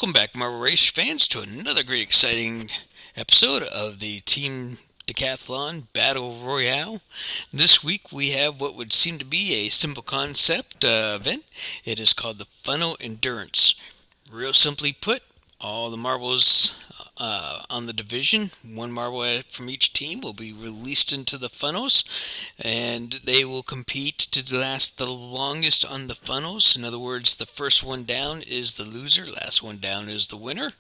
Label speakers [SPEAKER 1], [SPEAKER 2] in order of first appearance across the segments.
[SPEAKER 1] Welcome back, Marble Race fans, to another great exciting episode of the Team Decathlon Battle Royale. This week we have what would seem to be a simple concept event. It is called the Funnel Endurance. Real simply put, all the marbles on the division, one marble from each team, will be released into the funnels, and they will compete to last the longest on the funnels. In other words, the first one down is the loser, last one down is the winner.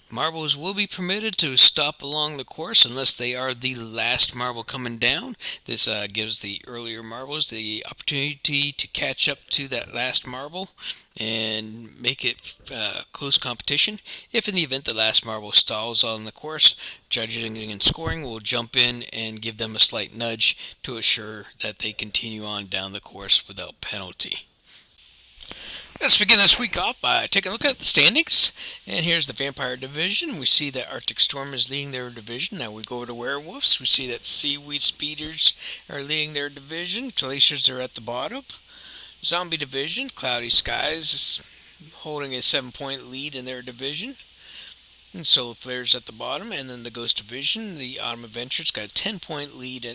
[SPEAKER 1] Marbles will be permitted to stop along the course unless they are the last marble coming down. This gives the earlier marbles the opportunity to catch up to that last marble and make it close competition. If in the event the last marble stalls on the course, judging and scoring will jump in and give them a slight nudge to assure that they continue on down the course without penalty. Let's begin this week off by taking a look at the standings. And here's the Vampire Division. We see that Arctic Storm is leading their division. Now we go to Werewolves. We see that Seaweed Speeders are leading their division. Glaciers are at the bottom. Zombie Division, Cloudy Skies is holding a 7-point lead in their division. And Solar Flares at the bottom. And then the Ghost Division, the Autumn Adventures, got a 10-point lead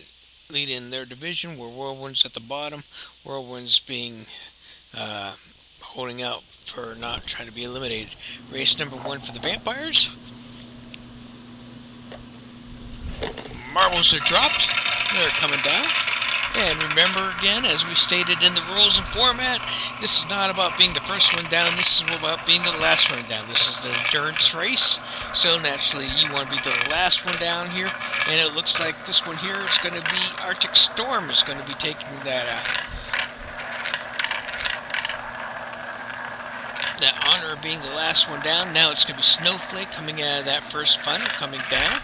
[SPEAKER 1] in their division, where Whirlwind's at the bottom. Whirlwind's being holding out for not trying to be eliminated. Race number 1 for the Vampires. Marbles are dropped. They're coming down. And remember again, as we stated in the rules and format, this is not about being the first one down. This is about being the last one down. This is the endurance race. So naturally, you want to be the last one down here. And it looks like this one here is going to be Arctic Storm is going to be taking that honor of being the last one down. Now it's going to be Snowflake coming out of that first funnel, coming down.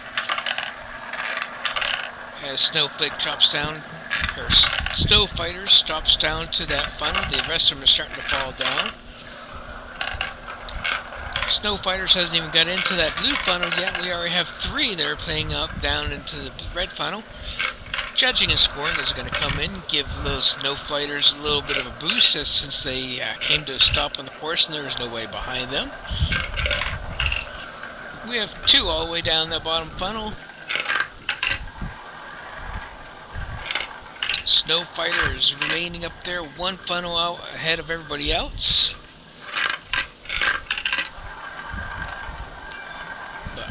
[SPEAKER 1] As Snowflake drops down, or Snow Fighters drops down to that funnel, the rest of them are starting to fall down. Snow Fighters hasn't even got into that blue funnel yet. We already have 3 that are playing up down into the red funnel. Judging and scoring is going to come in and give those Snow Fighters a little bit of a boost, since they came to a stop on the course and there was no way behind them. We have 2 all the way down the bottom funnel. Snow Fighter is remaining up there, 1 funnel out ahead of everybody else.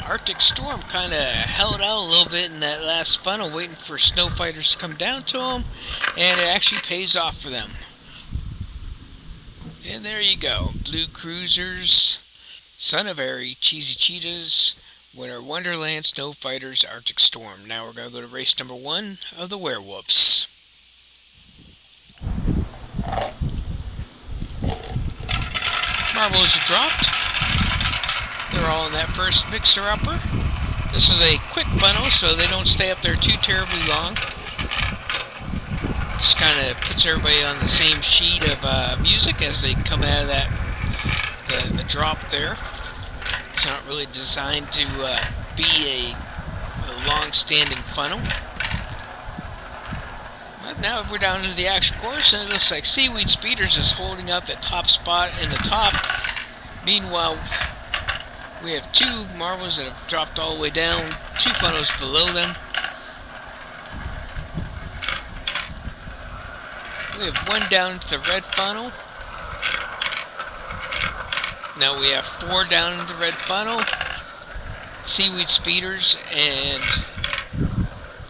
[SPEAKER 1] Arctic Storm kind of held out a little bit in that last funnel, waiting for Snow Fighters to come down to them, and it actually pays off for them. And there you go. Blue Cruisers, Son of Airy, Cheesy Cheetahs, Winter Wonderland, Snow Fighters, Arctic Storm. Now we're going to go to race number 1 of the Werewolves. Marbles are dropped. They're all in that first mixer-upper. This is a quick funnel, so they don't stay up there too terribly long. Just kind of puts everybody on the same sheet of music as they come out of that the drop there. It's not really designed to be a long-standing funnel. But now we're down into the actual course, and it looks like Seaweed Speeders is holding out the top spot in the top. Meanwhile, we have 2 marbles that have dropped all the way down, 2 funnels below them. We have 1 down to the red funnel. Now we have 4 down in the red funnel. Seaweed Speeders and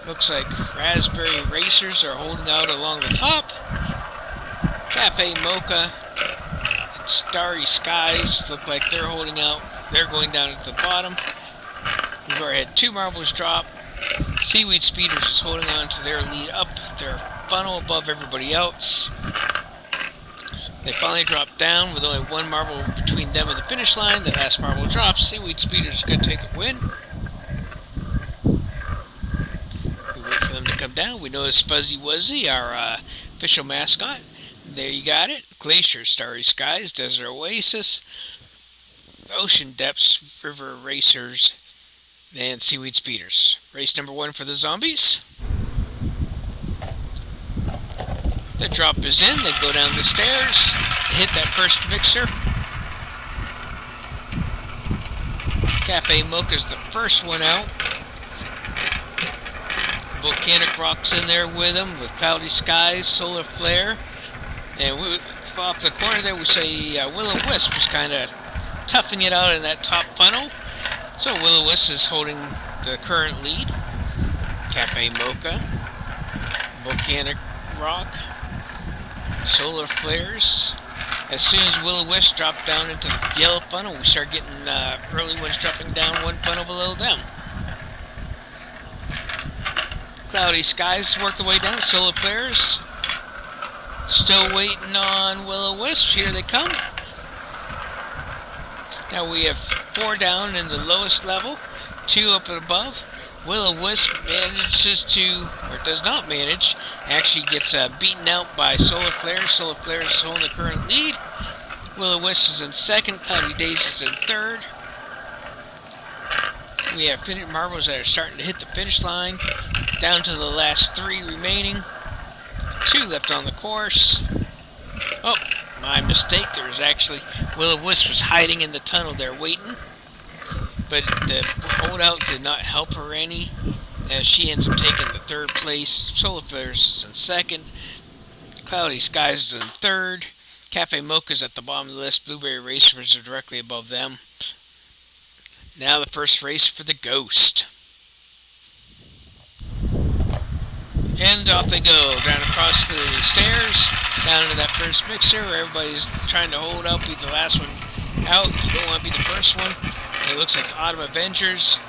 [SPEAKER 1] looks like Raspberry Racers are holding out along the top. Cafe Mocha and Starry Skies look like they're holding out. They're going down at the bottom. We've already had 2 marbles drop. Seaweed Speeders is holding on to their lead up their funnel above everybody else. They finally drop down with only 1 marble between them and the finish line. The last marble drops. Seaweed Speeders is going to take the win. We wait for them to come down. We notice Fuzzy Wuzzy, our official mascot. There you got it. Glacier, Starry Skies, Desert Oasis, Ocean Depths, River Racers, and Seaweed Speeders. Race number 1 for the Zombies. The drop is in, they go down the stairs, hit that first mixer. Cafe Mocha's the first one out. Volcanic Rock's in there with him, with Cloudy Skies, Solar Flare. And off the corner there, we say Will-O-Wisp was kind of toughing it out in that top funnel. So Will-O-Wisp is holding the current lead. Cafe Mocha, Volcanic Rock, Solar Flares. As soon as Will-O-Wisp drop down into the yellow funnel, we start getting early ones dropping down one funnel below them. Cloudy Skies work their way down. Solar Flares still waiting on Will-O-Wisp. Here they come. Now we have 4 down in the lowest level, 2 up and above. Will-O-Wisp manages to, or does not manage, actually gets beaten out by Solar Flare. Solar Flare is holding the current lead. Will-O-Wisp is in second. Cloudy Days is in third. We have marbles that are starting to hit the finish line. Down to the last 3 remaining. 2 left on the course. Oh, my mistake. There was actually Will-O-Wisp was hiding in the tunnel there waiting. But the holdout did not help her any, as she ends up taking the 3rd place. Solar Flares is in second. Cloudy Skies is in third. Cafe Mocha's at the bottom of the list. Blueberry Racers are directly above them. Now the first race for the Ghost. And off they go, down across the stairs, down into that first mixer where everybody's trying to hold up, be the last one out. You don't want to be the first one. It looks like Autumn Avengers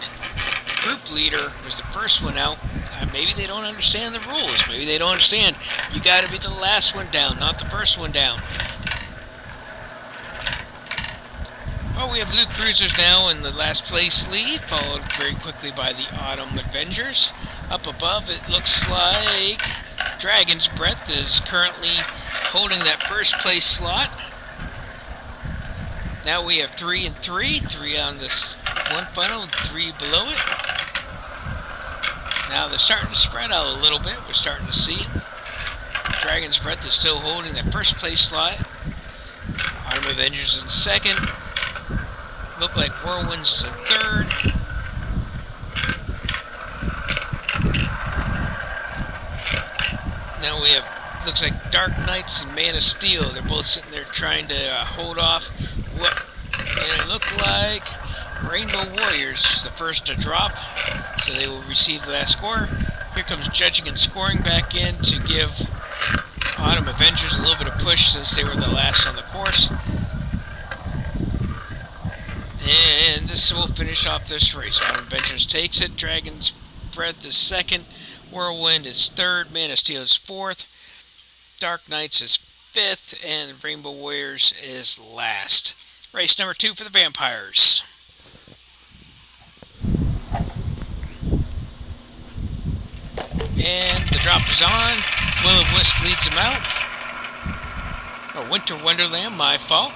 [SPEAKER 1] group leader was the first one out. Maybe they don't understand the rules. Maybe they don't understand. You got to be the last one down, not the first one down. Well, we have Blue Cruisers now in the last place lead, followed very quickly by the Autumn Avengers. Up above, it looks like Dragon's Breath is currently holding that first place slot. Now we have 3 and 3, 3 on this one funnel, 3 below it. Now they're starting to spread out a little bit. We're starting to see Dragon's Breath is still holding that first place slot. Autumn Avengers in second. Look like Whirlwinds is in third. Now we have, looks like Dark Knights and Man of Steel. They're both sitting there trying to hold off. And it looked like Rainbow Warriors is the first to drop, so they will receive the last score. Here comes Judging and Scoring back in to give Autumn Avengers a little bit of push since they were the last on the course. And this will finish off this race. Autumn Avengers takes it. Dragon's Breath is second. Whirlwind is third. Man of Steel is fourth. Dark Knights is fifth. And Rainbow Warriors is last. Race number 2 for the Vampires. And the drop is on. Will-O-Wisp leads him out. Oh, Winter Wonderland, my fault.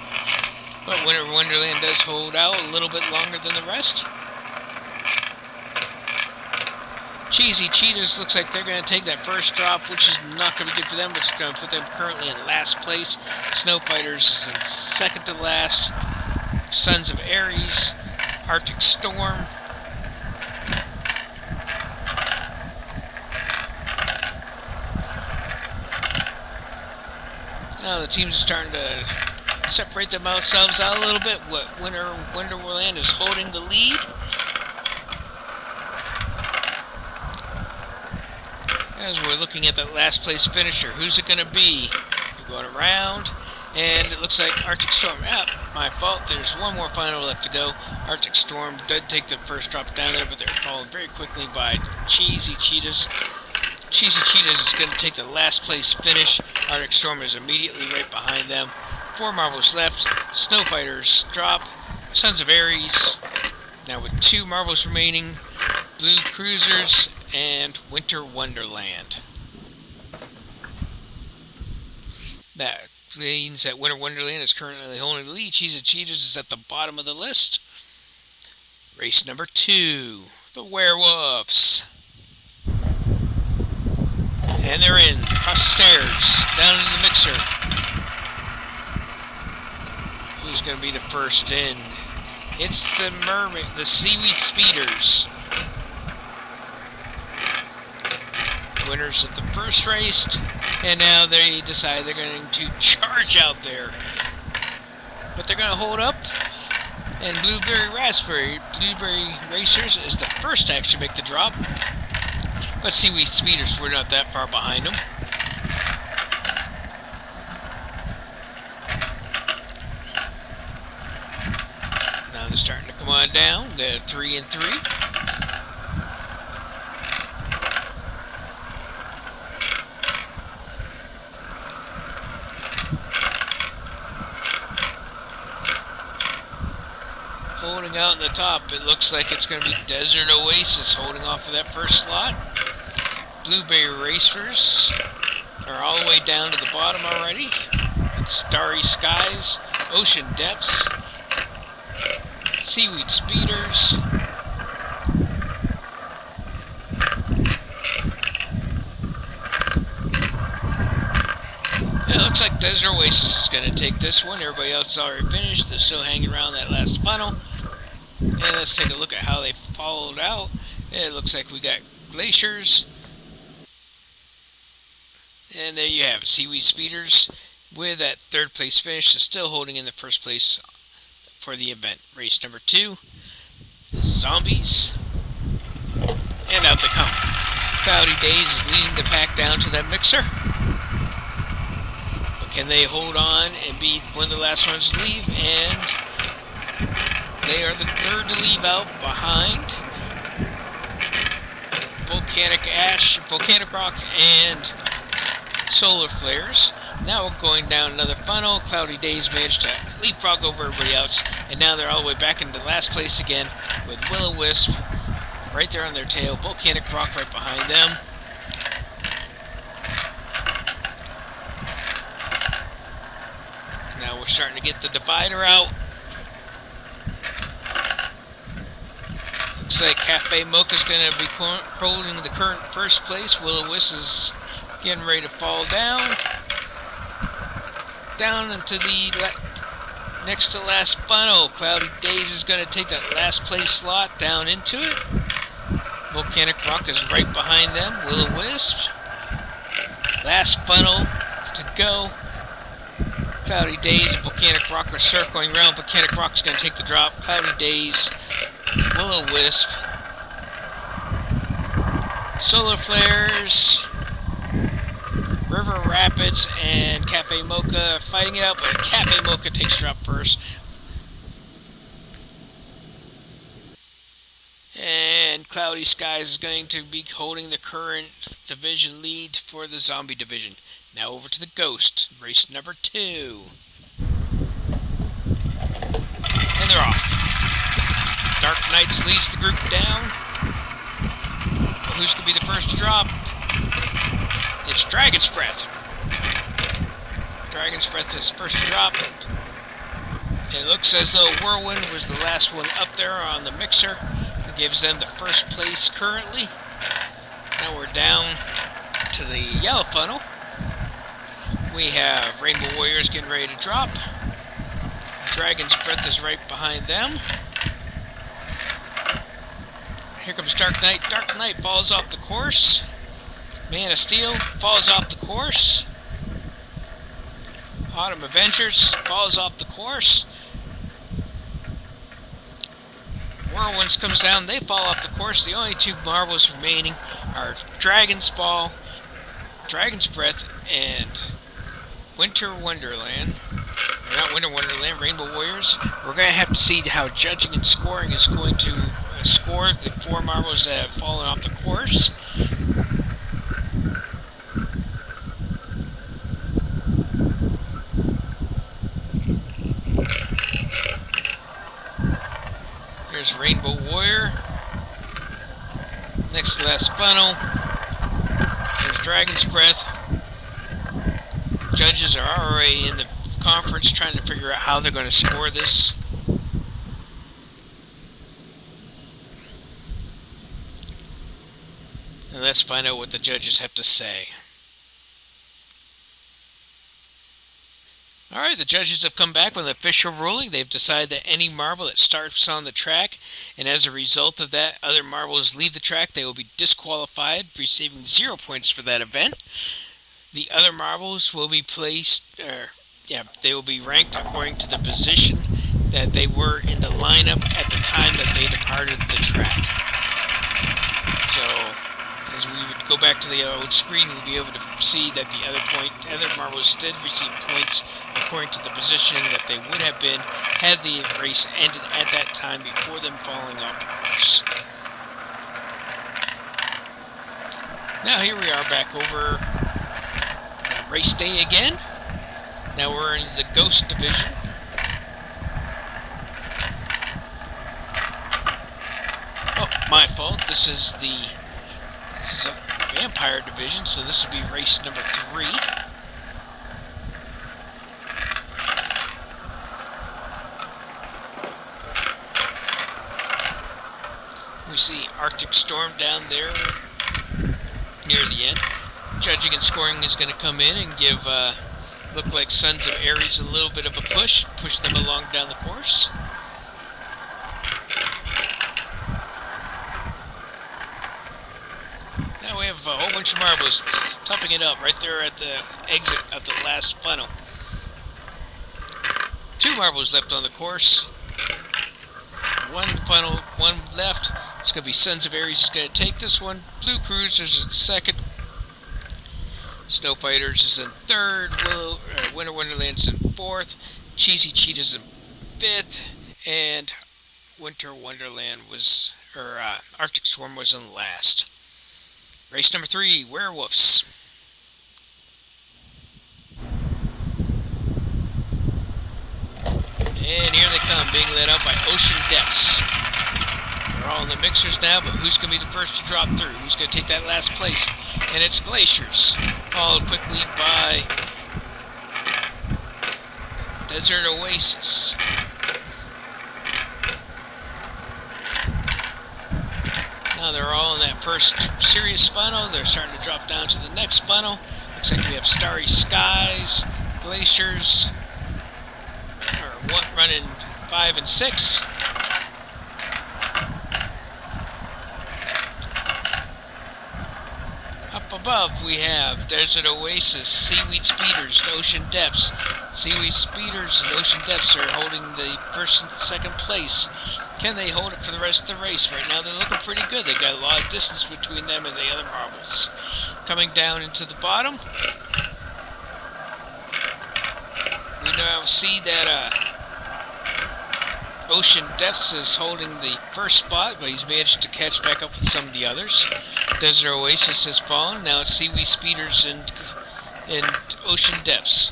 [SPEAKER 1] But Winter Wonderland does hold out a little bit longer than the rest. Cheesy Cheetahs looks like they're going to take that first drop, which is not going to be good for them, but it's going to put them currently in last place. Snow Fighters is in second to last. Sons of Ares, Arctic Storm. Now the teams are starting to separate themselves out a little bit. Winter Wonderland is holding the lead. As we're looking at the last place finisher, who's it going to be? We're going around, and it looks like Arctic Storm. My fault. There's one more final left to go. Arctic Storm did take the first drop down there, but they're followed very quickly by Cheesy Cheetahs. Cheesy Cheetahs is going to take the last place finish. Arctic Storm is immediately right behind them. 4 marbles left. Snow Fighters drop. Sons of Ares. Now with 2 marbles remaining. Blue Cruisers and Winter Wonderland. That means that Winter Wonderland is currently holding the lead. Cheesy Cheetahs is at the bottom of the list. Race number 2. The Werewolves. And they're in. Across the stairs. Down into the mixer. Who's going to be the first in? It's the mermaid, the seaweed speeders. Winners of the first race, and now they decide they're going to charge out there. But they're going to hold up, and Blueberry Racers is the first to actually make the drop. But Seaweed Speeders were not that far behind them. Now they're starting to come on down. They're 3 and 3. Holding out in the top, it looks like it's going to be Desert Oasis holding off of that first slot. Blueberry Racers are all the way down to the bottom already. It's Starry Skies, Ocean Depths, Seaweed Speeders, it looks like Desert Oasis is going to take this one. Everybody else is already finished. They're still hanging around that last funnel. And let's take a look at how they followed out. It looks like we got Glaciers. And there you have it. Seaweed Speeders with that third place finish is still holding in the first place for the event. Race number 2. Zombies. And out they come. Cloudy Days is leading the pack down to that mixer. But can they hold on and be one of the last ones to leave? And they are the third to leave out behind Volcanic Ash, Volcanic Rock, and Solar Flares. Now we're going down another funnel. Cloudy Days managed to leapfrog over everybody else, and now they're all the way back into last place again with Will-O-Wisp right there on their tail, Volcanic Rock right behind them. Now we're starting to get the divider out. Looks like Cafe Mocha's going to be holding the current first place. Will-O-Wisp is getting ready to fall down. Down into the next to last funnel. Cloudy Days is going to take that last place slot down into it. Volcanic Rock is right behind them. Will-O-Wisp. Last funnel to go. Cloudy Days and Volcanic Rock are circling around. Volcanic Rock's going to take the drop. Cloudy Days, Will-O-Wisp, Solar Flares, River Rapids, and Cafe Mocha are fighting it out, but Cafe Mocha takes the drop first. And Cloudy Skies is going to be holding the current division lead for the Zombie division. Now over to the Ghost, race number 2. And they're off. Dark Knights leads the group down. But who's going to be the first to drop? It's Dragon's Breath. Dragon's Breath is first to drop. It looks as though Whirlwind was the last one up there on the mixer. It gives them the first place currently. Now we're down to the yellow funnel. We have Rainbow Warriors getting ready to drop. Dragon's Breath is right behind them. Here comes Dark Knight. Dark Knight falls off the course. Man of Steel falls off the course. Autumn Avengers falls off the course. Whirlwinds comes down. They fall off the course. The only 2 marvels remaining are Dragon's Ball, Dragon's Breath, and Winter Wonderland. Or not Winter Wonderland, Rainbow Warriors. We're going to have to see how judging and scoring is going to score the 4 marbles that have fallen off the course. There's Rainbow Warrior. Next to last funnel. There's Dragon's Breath. Judges are already in the conference trying to figure out how they're going to score this. And let's find out what the judges have to say. Alright, the judges have come back with an official ruling. They've decided that any marble that starts on the track, and as a result of that, other marbles leave the track, they will be disqualified, receiving 0 points for that event. The other marbles will be they will be ranked according to the position that they were in the lineup at the time that they departed the track. So, as we would go back to the old screen, we'll be able to see that the other marbles did receive points according to the positioning that they would have been had the race ended at that time before them falling off the course. Now here we are back over race day again. Now we're in the Ghost division. Oh, my fault. This is the Vampire division, so this will be race number 3. We see Arctic Storm down there near the end. Judging and scoring is going to come in and give look like Sons of Ares a little bit of a push them along down the course. Now we have a whole bunch of marbles toughing it up right there at the exit of the last funnel. 2 marbles left on the course. One left. It's going to be Sons of Ares is going to take this one. Blue Cruisers in second. Snow Fighters is in third. Winter Wonderland's in fourth. Cheesy Cheetah's in fifth. And Winter Wonderland Arctic Storm was in last. Race number 3, Werewolves. And here they come, being led up by Ocean Depths. They're all in the mixers now, but who's going to be the first to drop through? Who's going to take that last place? And it's Glaciers, followed quickly by Desert Oasis. Now they're all in that first serious funnel. They're starting to drop down to the next funnel. Looks like we have Starry Skies, Glaciers, running 5 and 6. Up above we have Desert Oasis, Seaweed Speeders, Ocean Depths. Seaweed Speeders and Ocean Depths are holding the first and second place. Can they hold it for the rest of the race? Right now they're looking pretty good. They've got a lot of distance between them and the other marbles. Coming down into the bottom, we now see that Ocean Depths is holding the first spot, but he's managed to catch back up with some of the others. Desert Oasis has fallen. Now it's Seaweed Speeders and Ocean Depths.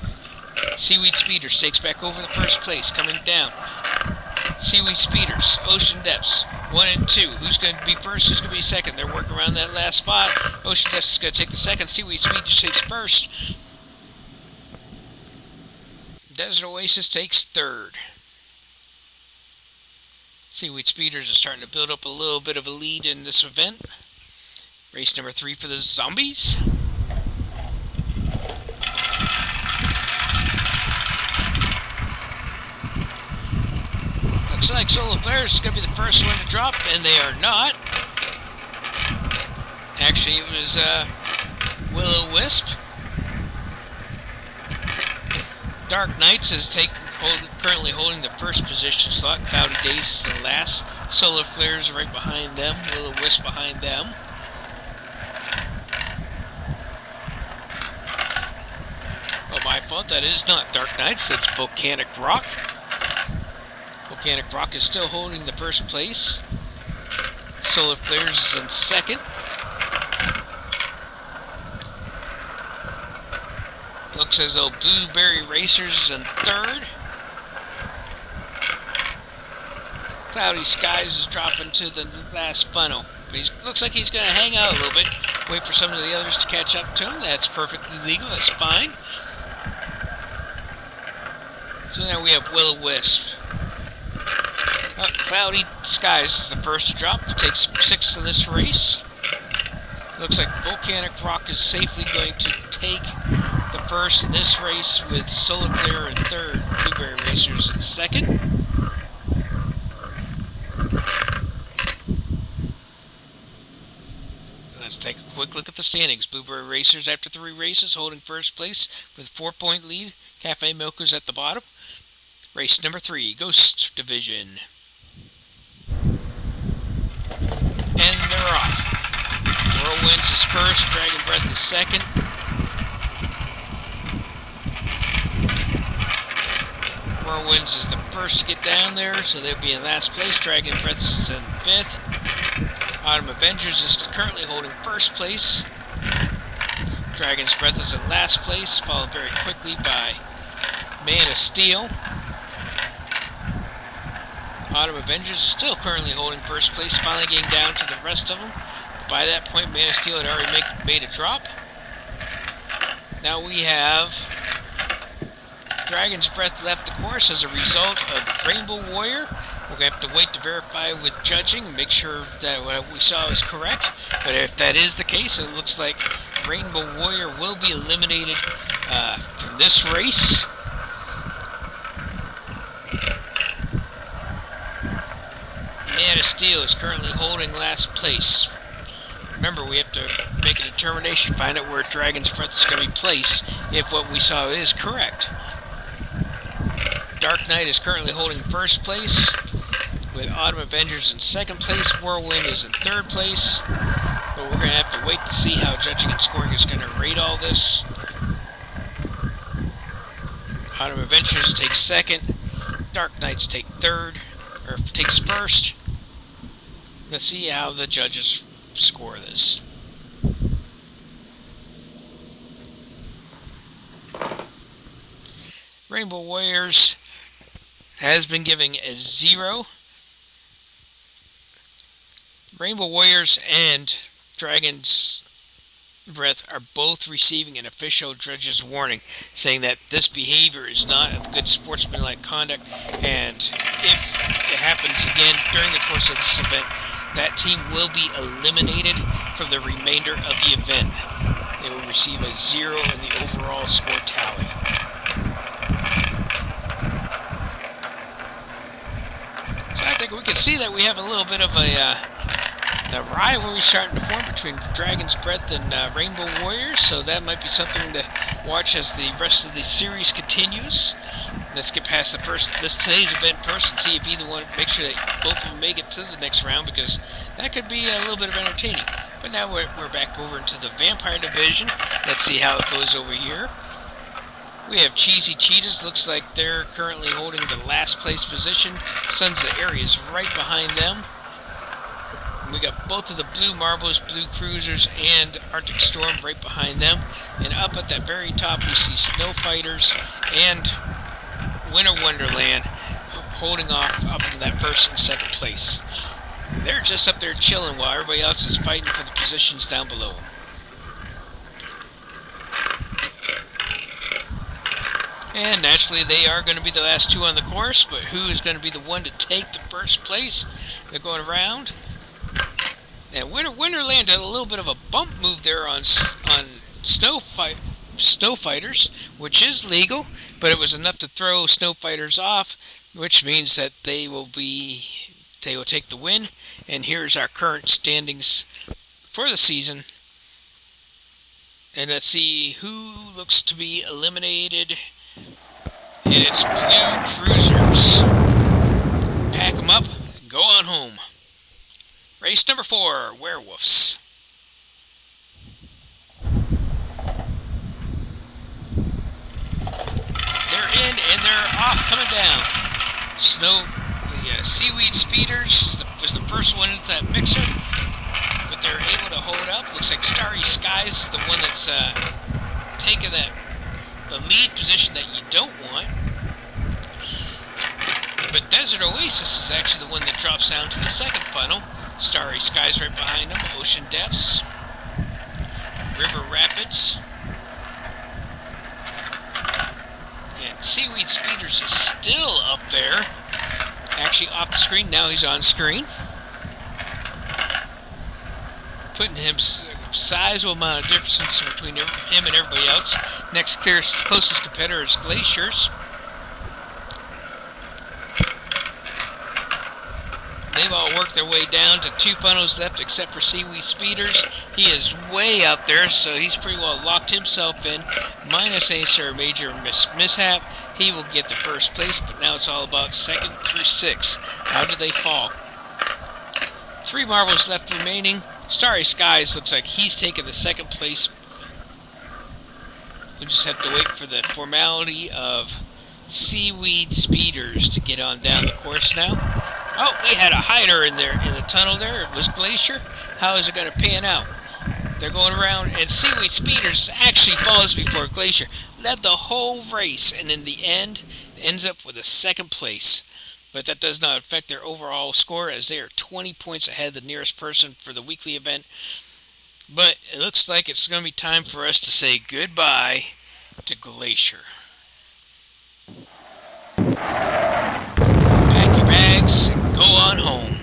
[SPEAKER 1] Seaweed Speeders takes back over the first place, coming down. Seaweed Speeders, Ocean Depths, 1 and 2. Who's going to be first? Who's going to be second? They're working around that last spot. Ocean Depths is going to take the second. Seaweed Speeders takes first. Desert Oasis takes third. Seaweed Speeders are starting to build up a little bit of a lead in this event. Race number 3 for the Zombies. Looks like Solar Flares is going to be the first one to drop, and they are not. Actually, it was Will-O-Wisp. Dark Knights is currently holding the first position slot. Cloudy Days is in last. Solar Flares right behind them. Will-O-Wisp behind them. Oh, my fault. That is not Dark Knights. That's Volcanic Rock. Volcanic Rock is still holding the first place. Solar Flares is in second. Looks as though Blueberry Racers is in third. Cloudy Skies is dropping to the last funnel. But he looks like he's going to hang out a little bit. Wait for some of the others to catch up to him. That's perfectly legal. That's fine. So now we have Will-O-Wisp. Cloudy Skies is the first to drop. Takes 6th in this race. Looks like Volcanic Rock is safely going to take the first in this race with Solar Clear in third, Blueberry Racers in second. Let's take a quick look at the standings. Blueberry Racers, after 3 races, holding first place with 4-point lead. Cafe Milkers at the bottom. Race number 3, Ghost Division. And they're off. Whirlwinds is first, Dragon Breath is second. Whirlwinds is the first to get down there, so they'll be in last place. Dragon Breath is in 5th. Autumn Avengers is currently holding first place. Dragon's Breath is in last place, followed very quickly by Man of Steel. Autumn Avengers is still currently holding first place, finally getting down to the rest of them. By that point, Man of Steel had already made a drop. Now we have Dragon's Breath left the course as a result of Rainbow Warrior. We're going to have to wait to verify with judging and make sure that what we saw is correct. But if that is the case, it looks like Rainbow Warrior will be eliminated from this race. Man of Steel is currently holding last place. Remember, we have to make a determination, find out where Dragon's Breath is going to be placed if what we saw is correct. Dark Knight is currently holding first place, with Autumn Avengers in second place. Whirlwind is in third place, but we're going to have to wait to see how judging and scoring is going to rate all this. Autumn Avengers takes second, Dark Knights takes first. Let's see how the judges score this. Rainbow Warriors has been giving a 0. Rainbow Warriors and Dragon's Breath are both receiving an official judge's warning, saying that this behavior is not of good sportsmanlike conduct, and if it happens again during the course of this event, that team will be eliminated from the remainder of the event. They will receive a 0 in the overall score tally. So I think we can see that we have a little bit of a rivalry starting to form between Dragon's Breath and Rainbow Warriors, so that might be something to watch as the rest of the series continues. Let's get past today's event first and see if either one, make sure that both of them make it to the next round, because that could be a little bit of entertaining. But now we're back over into the Vampire Division. Let's see how it goes over here. We have Cheesy Cheetahs. Looks like they're currently holding the last place position. Sons of Aerie is right behind them. And we got both of the Blue Marbles, Blue Cruisers, and Arctic Storm right behind them. And up at that very top, we see Snow Fighters and Winter Wonderland holding off up in that first and second place. And they're just up there chilling while everybody else is fighting for the positions down below them. And naturally, they are going to be the last 2 on the course, but who is going to be the one to take the first place? They're going around. And Wonderland had a little bit of a bump move there on Snow Fighters, which is legal, but it was enough to throw Snow Fighters off, which means that they will take the win. And here's our current standings for the season. And let's see who looks to be eliminated. And it's Blue Cruisers. Pack them up and go on home. Race number 4, Werewolves. They're in and they're off, coming down. Seaweed Speeders was the first one into that mixer, but they're able to hold up. Looks like Starry Skies is the one that's taking the lead position that you don't want. But Desert Oasis is actually the one that drops down to the second funnel. Starry Skies right behind them. Ocean Depths. River Rapids. And Seaweed Speeders is still up there. Actually off the screen. Now he's on screen. Putting him sizable amount of difference between him and everybody else. Next closest competitor is Glaciers. They've all worked their way down to 2 funnels left except for Seaweed Speeders. He is way out there, so he's pretty well locked himself in. Minus a major mishap, he will get the first place, but now it's all about 2nd through 6. How do they fall? 3 marbles left remaining. Starry Skies looks like he's taken the 2nd place. We just have to wait for the formality of Seaweed Speeders to get on down the course now. Oh, we had a hider in there in the tunnel there. It was Glacier. How is it going to pan out? They're going around, and Seaweed Speeders actually falls before Glacier. Led the whole race, and in the end, ends up with a 2nd place. But that does not affect their overall score, as they are 20 points ahead of the nearest person for the weekly event. But it looks like it's going to be time for us to say goodbye to Glacier. Pack your bags and go on home.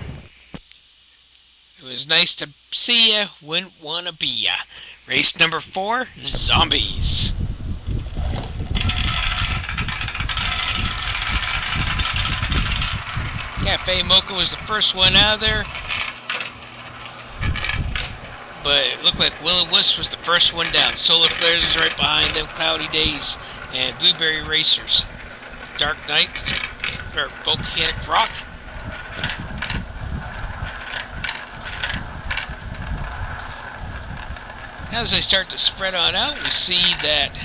[SPEAKER 1] It was nice to see ya, wouldn't wanna be ya. Race number 4, Zombies. Cafe Mocha was the first one out of there, but it looked like Will-O-Wisp was the first one down. Solar Flares is right behind them, Cloudy Days, and Blueberry Racers. Dark Knight, or Volcanic Rock. As they start to spread on out, we see that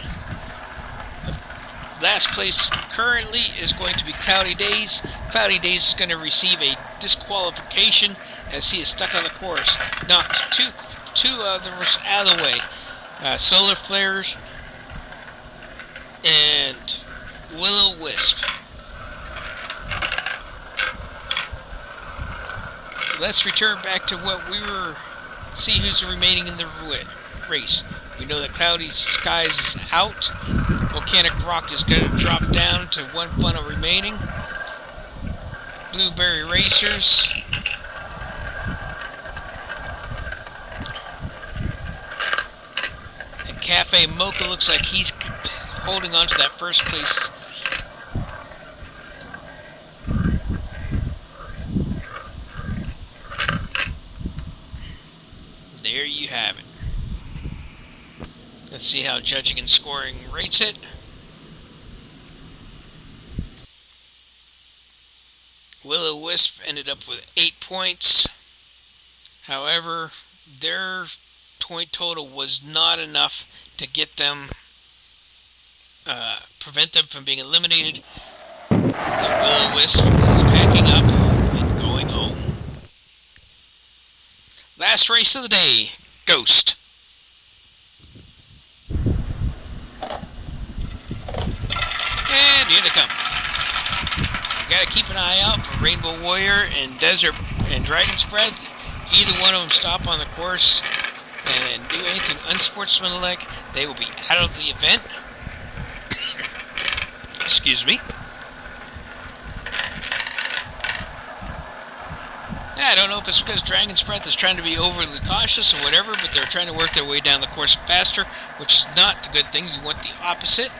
[SPEAKER 1] the last place currently is going to be Cloudy Days. Cloudy Days is going to receive a disqualification as he is stuck on the course. Knocked two others out of the way. Solar Flares and Will-O-Wisp. Let's return back to what we were. See who's remaining in the race. We know that Cloudy Skies is out. Volcanic Rock is going to drop down to 1 funnel remaining. Blueberry Racers. And Cafe Mocha looks like he's holding on to that first place. There you have it. Let's see how judging and scoring rates it. Will-O-Wisp ended up with 8 points. However, their point total was not enough to get them, prevent them from being eliminated. And Will-O-Wisp is packing up and going home. Last race of the day, Ghost. And here they come. You gotta keep an eye out for Rainbow Warrior and Desert and Dragon's Breath. Either one of them stop on the course and do anything unsportsmanlike, they will be out of the event. Excuse me. I don't know if it's because Dragon's Breath is trying to be overly cautious or whatever, but they're trying to work their way down the course faster, which is not the good thing. You want the opposite.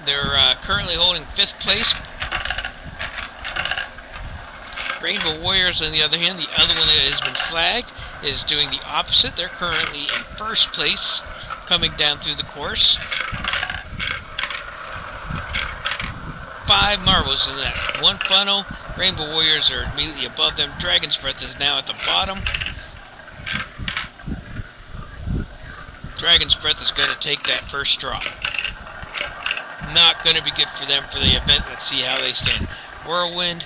[SPEAKER 1] They're currently holding 5th place. Rainbow Warriors, on the other hand, the other one that has been flagged, is doing the opposite. They're currently in 1st place, coming down through the course. 5 marbles in that 1 funnel. Rainbow Warriors are immediately above them. Dragon's Breath is now at the bottom. Dragon's Breath is going to take that first drop. Not going to be good for them for the event. Let's see how they stand. Whirlwind,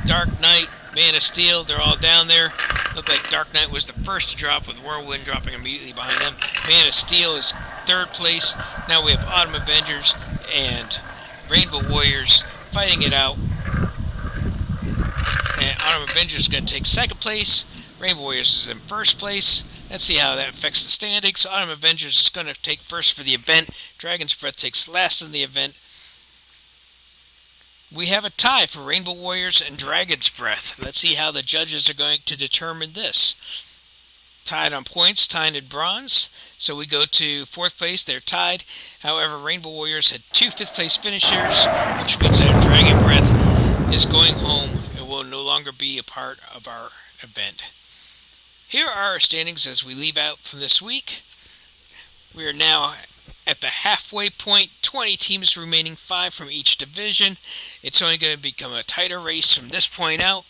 [SPEAKER 1] Dark Knight, Man of Steel, they're all down there. Look like Dark Knight was the first to drop, with Whirlwind dropping immediately behind them. Man of Steel is 3rd place. Now we have Autumn Avengers and Rainbow Warriors fighting it out. And Autumn Avengers is going to take 2nd place. Rainbow Warriors is in 1st place. Let's see how that affects the standings. Autumn Avengers is going to take 1st for the event. Dragon's Breath takes last in the event. We have a tie for Rainbow Warriors and Dragon's Breath. Let's see how the judges are going to determine this. tied on points, tied in bronze. So we go to fourth place, they're tied. However, Rainbow Warriors had two fifth place finishers, which means that Dragon Breath is going home and will no longer be a part of our event. Here are our standings as we leave out from this week. We are now at the halfway point, 20 teams remaining, 5 from each division. It's only going to become a tighter race from this point out.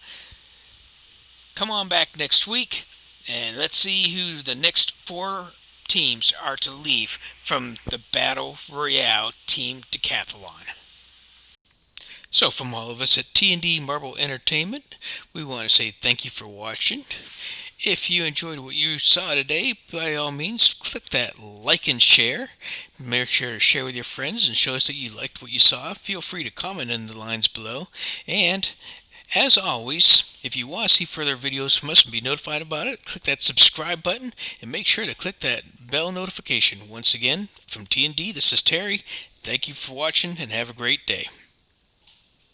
[SPEAKER 1] Come on back next week, and let's see who the next 4 teams are to leave from the Battle Royale Team Decathlon. So from all of us at T&D Marble Entertainment, we want to say thank you for watching. If you enjoyed what you saw today, by all means, click that like and share. Make sure to share with your friends and show us that you liked what you saw. Feel free to comment in the lines below. And as always, if you want to see further videos from us and be notified about it, click that subscribe button and make sure to click that bell notification. Once again, from T&D, this is Terry. Thank you for watching and have a great day.